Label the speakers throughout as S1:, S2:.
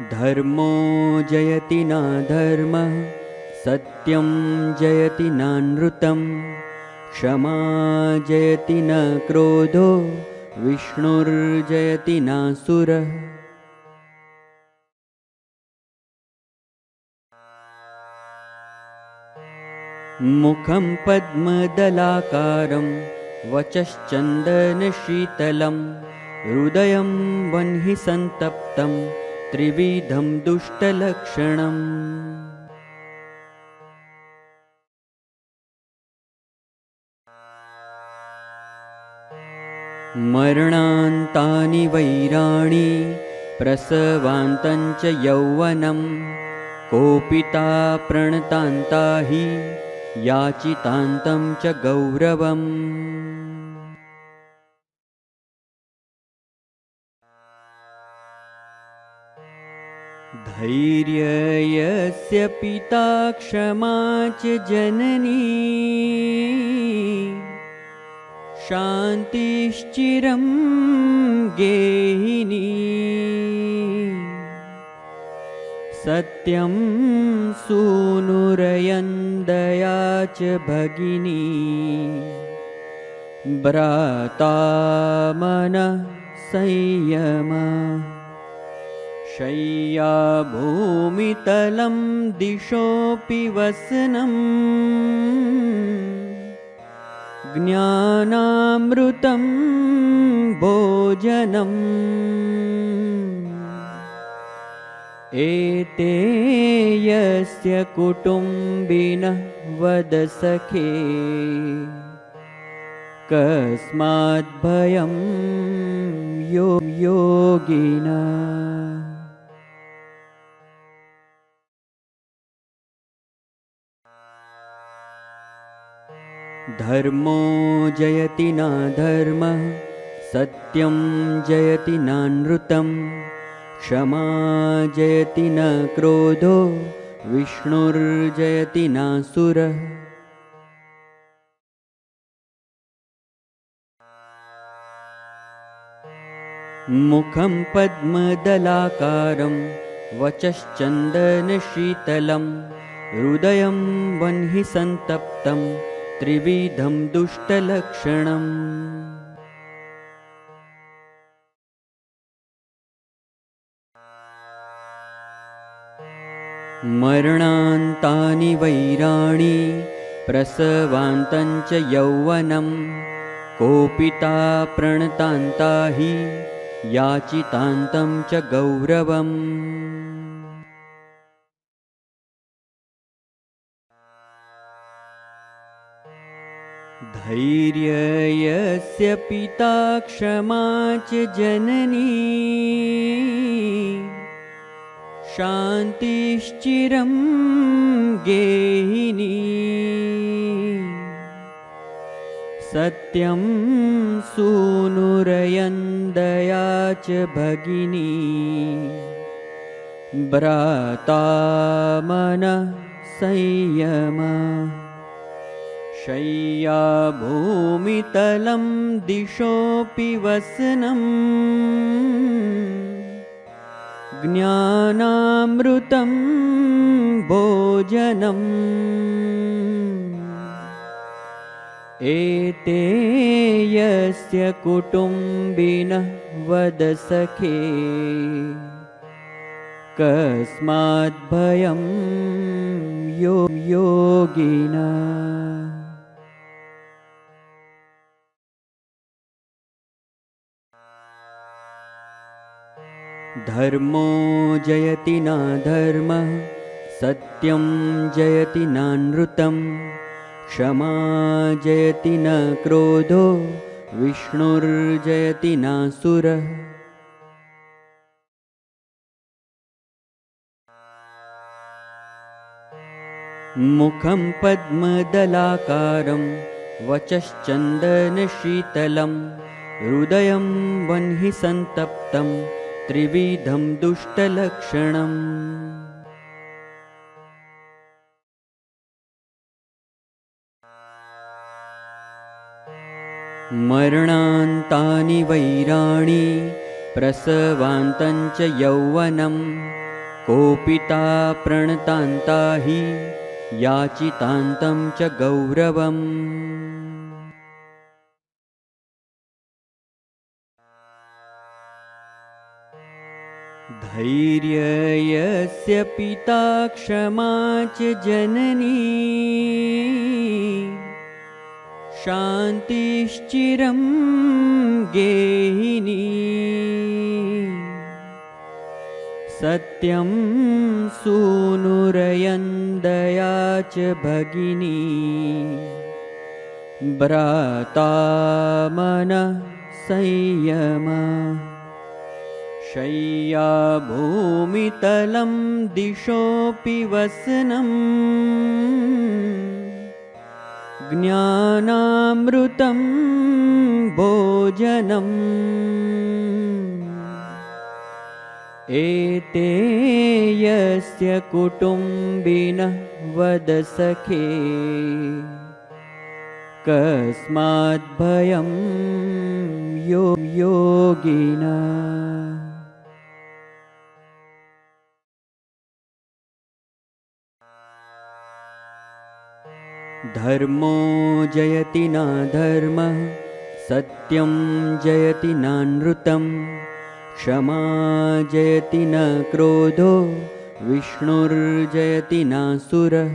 S1: धर्मो जयति न धर्मः सत्यं जयति नानृतं क्षमा जयति न क्रोधो विष्णुर्जयति नासुरः। मुखं पद्मदलाकारं वचश्चन्दनशीतलं हृदयं वह्नि सन्तप्तं त्रिविधं दुष्टलक्षणम्। मरणान्तानि वैराणि प्रसवान्तञ्च यौवनं कोपिता प्रणतान्ता हि याचितान्तं च गौरवम्। धैर्यस्य पिता क्षमा च जननी शान्तिश्चिरं गेहिनी। सत्यं सूनुरयन्दया च भगिनी भ्राता मनः संयमः। शय्या भूमितलं दिशोऽपि वसनम् ज्ञानामृतं भोजनम्। एते यस्य कुटुम्बिनः वद सखे कस्माद् भयं योगिनः। धर्मो जयति न धर्मः सत्यं जयति नानृतं क्षमा जयति न क्रोधो विष्णुर्जयति नासुरः। मुखं पद्मदलाकारं वचश्चन्दनशीतलं हृदयं वह्नि सन्तप्तं त्रिविधं दुष्टलक्षणम्। मरणान्तानि वैराणि प्रसवान्तञ्च यौवनं कोपिता प्रणतान्ता हि याचितान्तं च गौरवम्। धैर्यस्य पिता क्षमा च जननी शान्तिश्चिरं गेहिनी। सत्यं सूनुरयन्दया च भगिनी भ्राता मनः संयमः। शय्या भूमितलं दिशोऽपि वसनम् ज्ञानामृतं भोजनम्। एते यस्य कुटुम्बिनः वद सखे कस्माद् भयं योगिनः। धर्मो जयति न धर्मः सत्यं जयति नानृतं क्षमा जयति न क्रोधो विष्णुर्जयति नासुरः। मुखं पद्मदलाकारं वचश्चन्दनशीतलं हृदयं वह्नि सन्तप्तं त्रिविधं दुष्टलक्षणम्। मरणान्तानि वैराणि प्रसवान्तञ्च यौवनं कोपिता प्रणतान्ता हि याचितान्तं च गौरवम्। धैर्यस्य पिता क्षमा च जननी शान्तिश्चिरं गेहिनी। सत्यं सूनुरयन्दया च भगिनी भ्राता मनः संयमः। शय्या भूमितलं दिशोऽपि वसनं ज्ञानामृतं भोजनम्। एते यस्य कुटुम्बिनः वद सखे कस्मात् भयं योगिनः। धर्मो जयति नाधर्मः सत्यं जयति नानृतं। क्षमा जयति न क्रोधो विष्णुर्जयति नासुरः।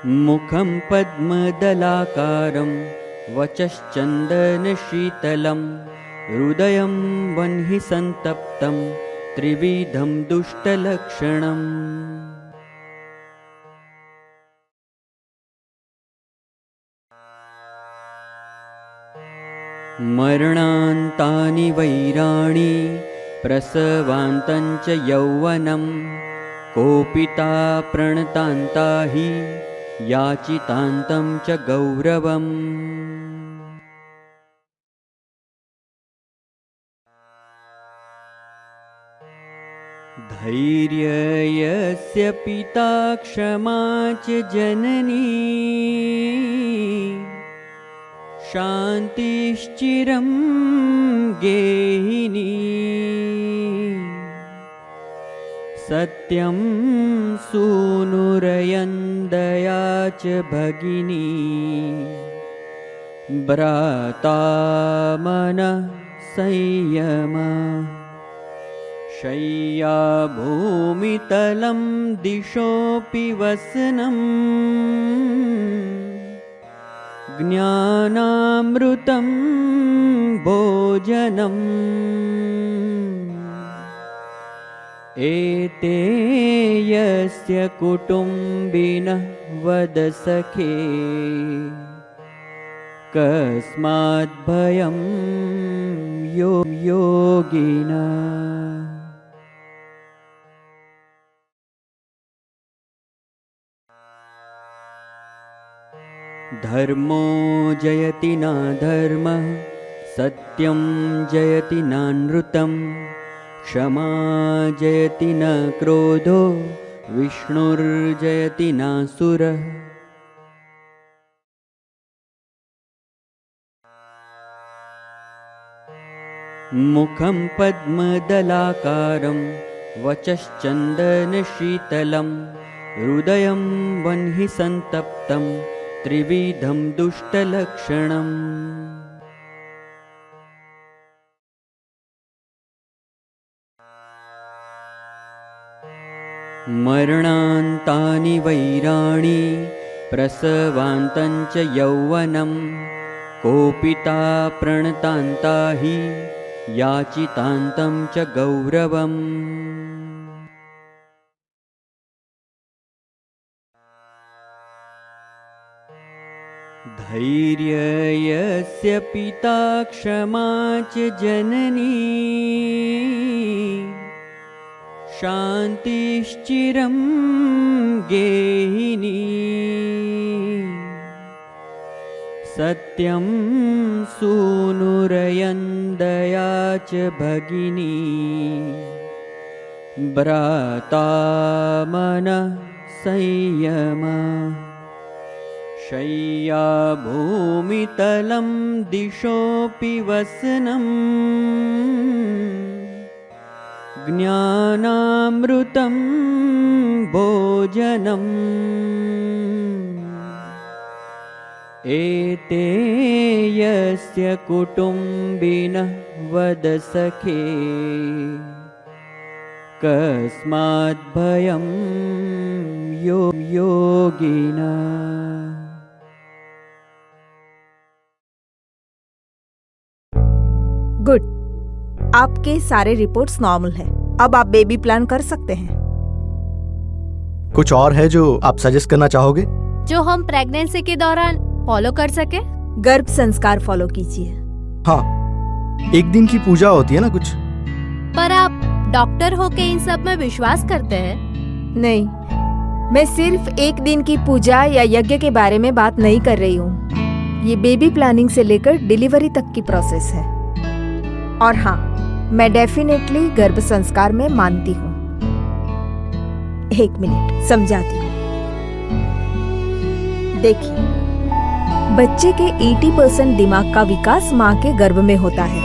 S1: मुखं पद्मदलाकारं वचश्चन्दनशीतलं हृदयं वह्नि सन्तप्तं त्रिविधं दुष्टलक्षणम्। मरणान्तानि वैराणि प्रसवान्तं च यौवनं। कोपिता प्रणतान्ता हि याचितान्तं च गौरवम्। धैर्यस्य पिता क्षमा च जननी शान्तिश्चिरं गेहिनी। सत्यं सूनुरयन्दया च भगिनी भ्राता मनः संयमः। शय्या भूमितलं दिशोऽपि वसनं ज्ञानामृतं भोजनम्। एते यस्य कुटुम्बिनः वद सखे कस्मात् भयं योगिनः। धर्मो जयति नाधर्मः सत्यं जयति नानृतं। क्षमा जयति न क्रोधो विष्णुर्जयति नासुरः। मुखं पद्मदलाकारं वचश्चन्दनशीतलं हृदयं वह्नि सन्तप्तं त्रिविधं दुष्टलक्षणम्। मरणान्तानि वैराणि प्रसवान्तं च यौवनं। कोपिता प्रणतान्ता हि याचितान्तं च गौरवम्। धैर्यस्य पिता क्षमा च जननी शान्तिश्चिरं गेहिनी। सत्यं सूनुरयन्दया च भगिनी भ्राता मनः संयमः। शय्या भूमितलं दिशोऽपि वसनम् ज्ञानामृतं भोजनम् एते यस्य कुटुम्बिनः वद सखे कस्मात् भयं योगिना।
S2: गुड, आपके सारे रिपोर्ट्स नॉर्मल है। अब आप बेबी प्लान कर सकते हैं।
S3: कुछ और है जो आप सजेस्ट करना चाहोगे?
S4: जो हम प्रेगनेंसी के दौरान फॉलो कर सके?
S2: गर्भ संस्कार फॉलो कीजिए।
S3: हाँ, एक दिन की पूजा होती है ना कुछ।
S4: पर आप डॉक्टर होके इन सब में विश्वास करते हैं?
S2: नहीं, मैं सिर्फ एक दिन की पूजा या यज्ञ के बारे में बात नहीं कर रही हूँ। ये बेबी प्लानिंग से लेकर डिलीवरी तक की प्रोसेस है। और हाँ, मैं डेफिनेटली गर्भ संस्कार में मानती हूँ। एक मिनट, समझाती हूँ। देखिए, बच्चे के 80% दिमाग का विकास माँ के गर्भ में होता है।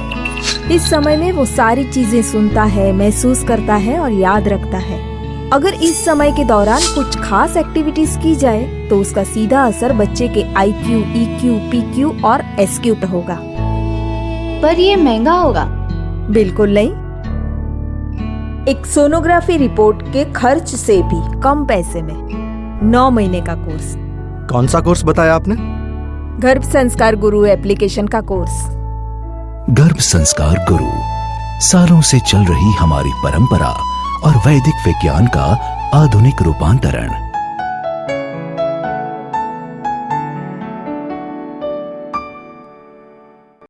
S2: इस समय में वो सारी चीजें सुनता है, महसूस करता है और याद रखता है। अगर इस समय के दौरान कुछ खास एक्टिविटीज की जाए तो उसका सीधा असर बच्चे के IQ, EQ, PQ और SQ पर होगा।
S4: पर ये महंगा होगा?
S2: बिल्कुल नहीं। एक सोनोग्राफी रिपोर्ट के खर्च से भी कम पैसे में 9 महीने का कोर्स।
S3: कौन सा कोर्स बताया आपने?
S2: गर्भ संस्कार गुरु एप्लीकेशन का कोर्स।
S5: गर्भ संस्कार गुरु, सालों से चल रही हमारी परंपरा और वैदिक विज्ञान का आधुनिक रूपांतरण।